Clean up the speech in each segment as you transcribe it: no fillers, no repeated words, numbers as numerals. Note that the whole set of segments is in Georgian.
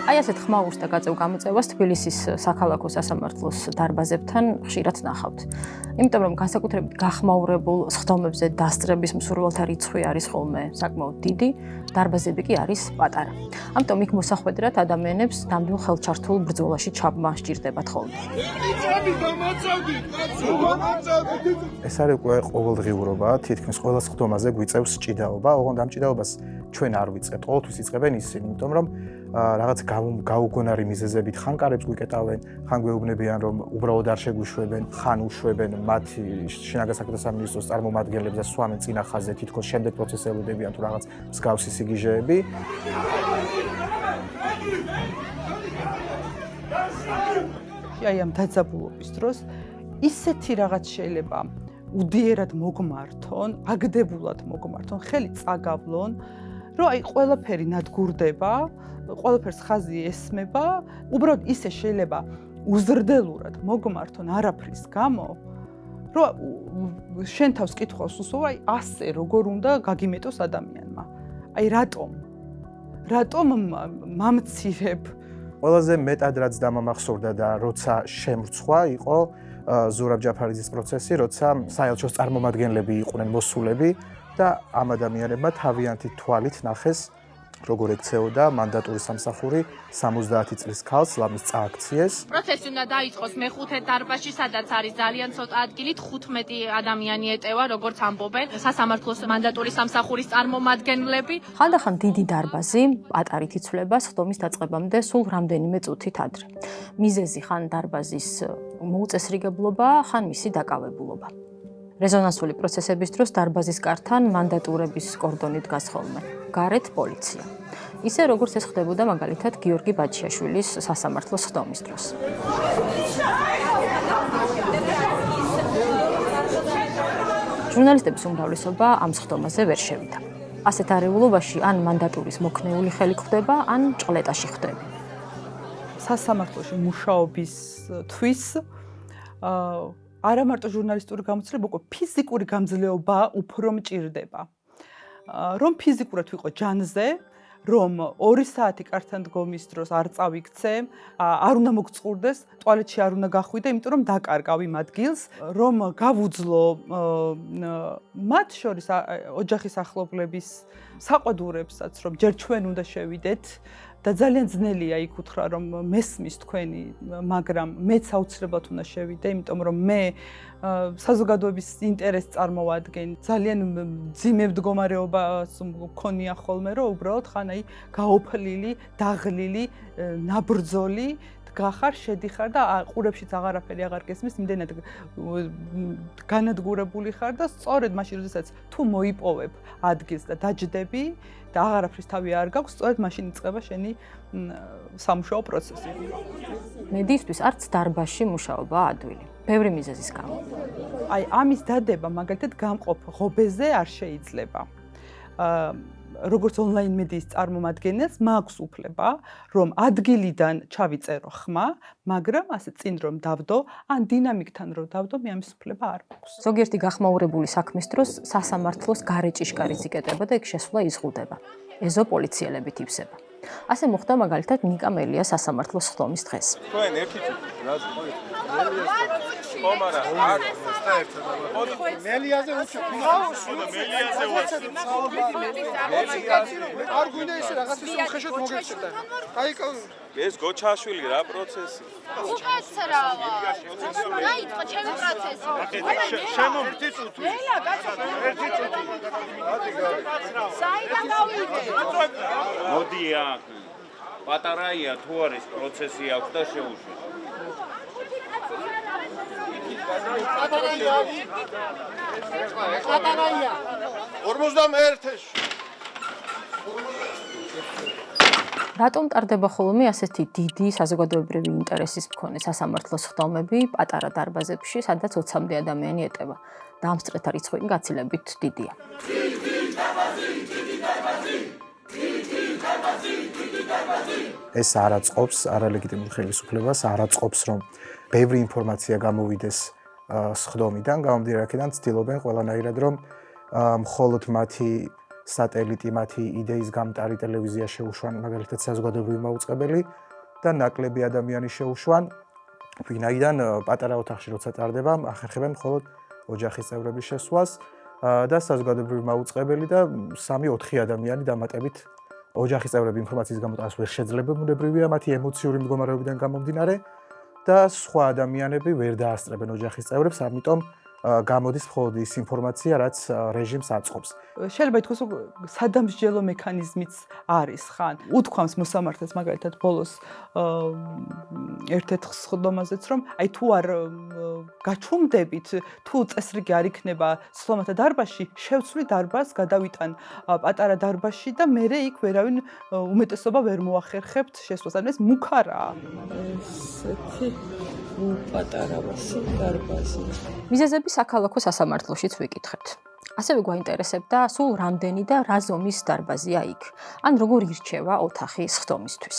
აი ასეთ ხმაურს და გაწევ გამოწევას თბილისის საქალაქო სასამართლოს დარბაზებთან ხშირად ნახავთ. იმიტომ რომ განსაკუთრებით გახმაურებულ სხდომებზე დასწრების მსურველთა რიცხვი არის ხოლმე საკმაოდ დიდი, დარბაზები კი არის პატარა. ამიტომ იქ მოსახვედრად ადამიანებს ნამდვილ ხელჩართულ ბრძოლაში ჩაბმა სჭირდებათ ხოლმე. ეს არის უკვე ყოველდღიურობა, თითქმის ყველა სხდომაზე გვიწევს ჭიდაობა, ოღონდ ამ ჭიდაობას ჩვენ არ ვიწყებთ, ყოველთვის იწყებენ ისინი, იმიტომ რომ რაღაც გაუგონარი მიზეზებით ხან კარებს გვიკეტავენ, ხან გვეუბნებიან რომ უბრალოდ არ შეგვიშვებენ, ხან უშვებენ მათი შინაგან საქმეთა სამინისტროს წარმომადგენლებს და სვამენ წინა ხაზზე, თითქოს შემდეგ პროცესებულებიან თუ რაღაც მსგავსი სიგიჟეები. აი ამ დაძაბულობის დროს ისეთი რაღაც შეიძლება უდიერად მოგმართონ, აგდებულად მოგმართონ, ხელი წაგავლონ, რომ აი ყველაფერი ნადგურდება, ყველაფერს ხაზი ესმება, უბრალოდ ისე შეიძლება უზრდელურად მოგმართონ არაფრის გამო, რომ შენ თავს კითხავს უსვო, აი ასე როგორ უნდა გაგიმეტოს ადამიანმა. აი რატომ მამცირებ? ყველაზე მეტად რაც დამამახსოვრდა და როცა შემრცხვა იყო ზურაბ ჯაფარიძის პროცესი, როცა საელჩოს წარმომადგენლები იყვნენ მოსულები და ამ ადამიანებმა თავიანთი თვალით ნახეს როგორ ექცეოდა მანდატური სამსახური 70 წლის ქალს ლამის წააქციეს. პროცესი უნდა დაიწყოს მეხუთე დარბაზში, სადაც არის ძალიან ცოტა ადგილი, 15 ადამიანი ეტევა, როგორც ამბობენ, სასამართლოს მანდატური სამსახურის წარმომადგენლები. ხანდახან დიდი დარბაზი პატარით იცვლება სხდომის დაწყებამდე სულ რამდენიმე წუთით ადრე. მიზეზი ხან დარბაზის მოუწესრიგებლობა, ხან მისი დაკავებულობა. რეზონანსული პროცესების დროს დარბაზის კართან მანდატურების კორდონი დგას ხოლმე. გარეთ პოლიცია. ისე როგორც ეს ხდებოდა მაგალითად გიორგი ბაჩიაშვილის სასამართლოს სხდომის დროს. ჟურნალისტების უმრავლესობა ამ სხდომაზე ვერ შევიდა. ასეთ არეულობაში ან მანდატურის მოქნეული ხელი ხვდება, ან ჭყლეტაში ხვდები. სასამართლოში მუშაობის თვის არა მარტო ჟურნალისტური გამოცდილება, უკვე ფიზიკური გამძლეობა უფრო მჭირდება. რომ ფიზიკურად ვიყო ჯანზე, რომ 2 საათი კართან დგომის დროს არ წავიქცე, არ უნდა მოგწყურდეს, ტუალეტში არ უნდა გახვიდე, იმიტომ რომ დაკარგავ იმ ადგილს, რომ გავუძლო მათ შორის ოჯახის ახლობლების საყვედურებსაც, რომ ჯერ ჩვენ უნდა შევიდეთ და ძალიან ძნელია იქ უთხრა რომ მესმის თქვენი, მაგრამ მეც აუცილებლად უნდა შევიდე, იმიტომ რომ მე საზოგადოების ინტერესს წარმოვადგენ. ძალიან მძიმე მდგომარეობას მქონია ხოლმე, რომ უბრალოდ ხან აი გაოფლილი, დაღლილი, ნაბრძოლი გახარ, შედიხარ და ყურებშიც აღარაფერი აღარ გესმის, იმდენად განადგურებული ხარ და სწორედ მაშინ, როდესაც თუ მოიპოვებ ადგილს და დაჯდები და აღარაფრის თავი არ გაქვს, სწორედ მაშინ იწყება შენი სამუშაო პროცესი. მედიისთვის არც დარბაზში მუშაობა ადვილი. ბევრი მიზეზის გამო. აი ამის დადება მაგალითად გამყოფ ღობეზე არ შეიძლება. როგორც ონლაინ მედიის წარმომადგენელს მაქვს უფლება, რომ ადგილიდან ჩავიწერო ხმა, მაგრამ ასე წინ რომ დავდო, ან დინამიკთან რომ დავდო, მე ამის უფლება არ მაქვს. ზოგიერთი გახმაურებული საქმის დროს სასამართლოს გარე ჭიშკარიც იკეტება და იქ შესვლა იზღუდება. ეზო პოლიციელებით ივსება. ასე მოხდა მაგალითად ნიკა მელიას სასამართლოს სხდომის დღეს. თქვენ ერთი წუთი რაზ ხომარა მელიაზე არ გვინდა ისე რაღაცის უხეშად მოგეცეთა. აი ეს გოჩაშვილი რა პროცესი? უკაცრავა. დაიწყო ჩემი პროცესი. შემომრთი წუთი. ერთი წუთი. საიდან გავიდე? მოდი აქ. პატარაია თუ არის პროცესი აქვს და შეუშვი. პატარაია. 51-ში. რატომ ტარდება ხოლმე ასეთი დიდი საზოგადოებრივი ინტერესის მქონე სასამართლოს სხდომები პატარა დარბაზებში, სადაც 20-მდე ადამიანი ეტევა და ამ სწრეთა რიცხვი გაცილებით დიდია. ეს არ აწყობს არალეგიტიმურ ხელისუფლებას, არ აწყობს რომ ბევრი ინფორმაცია გამოვიდეს სხდომიდან, გამომდინარე აქედან ცდილობენ ყველანაირად რომ მხოლოდ მათი სატელიტი მათი იდეის გამტარი ტელევიზია შეუშვან, მაგალითად საზოგადოებრივი მაუწყებელი და ნაკლები ადამიანი შეუშვან, ვინაიდან პატარა ოთახში როცა ტარდება, ახერხებენ მხოლოდ ოჯახის წევრების შესვლას და საზოგადოებრივი მაუწყებელი და 3-4 ადამიანი დამატებით ოჯახის წევრები ინფორმაციის გამოტანას ვერ შეძლებენ, ბუნებრივია მათი ემოციური მდგომარეობიდან გამომდინარე და სხვა ადამიანები ვერ დაასწრებენ ოჯახის წევრებს, ამიტომ გამოდის მხოლოდ ის ინფორმაცია, რაც რეჟიმს აწყობს. შეიძლება ითქვას, რომ სადამსჯელო მექანიზმიც არის ხან. უთქვამს მოსამართლეს მაგალითად ბოლოს ერთ-ერთ სხდომაზეც, რომ აი თუ არ გაჩუმდებით, თუ წესრიგი არ იქნება სხდომათა დარბაზში, შევცვლი დარბაზს, გადავიტან პატარა დარბაზში და მერე იქ ვერავინ უმეტესობა ვერ მოახერხებთ შესვლას. ანუ ეს მუქარაა. ესეთი პატარავაში დარბაზი. მიზეზები საქალაქო სასამართლოშიც ვიკითხებთ. ასევე გვაინტერესებდა სულ რამდენი და რა ზომის დარბაზია იქ, ან როგორ ირჩევა ოთახი სხდომისთვის.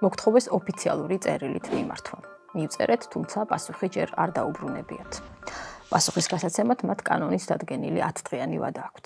მოგთხოვეს ოფიციალური წერილით მიმართვა. მივწერეთ, თუმცა პასუხი ჯერ არ დაუბრუნებიათ. პასუხის გასაცემად მათ კანონის დადგენილი 10 დღიანი ვადა აქვთ.